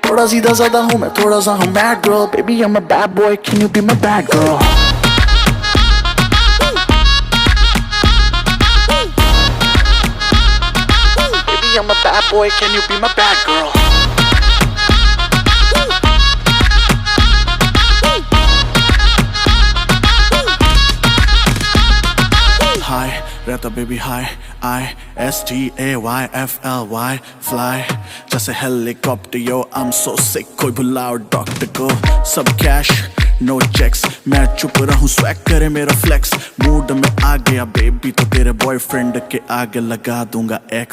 थोड़ा सीधा साधा हूँ मैं, थोड़ा सा हूँ bad girl. Baby I'm a bad boy, can you be my bad girl? Baby I'm a bad boy, can you be my bad girl? Hi, रहता baby hi, I-S-T-A-Y-F-L-Y, fly जैसे helicopter yo, I'm so sick, कोई बुलाओ doctor को. सब cash, no checks, मैं चुप रहूं swag करे मेरा flex. मूड में आ गया baby तो तेरे boyfriend के आगे लगा दूंगा X.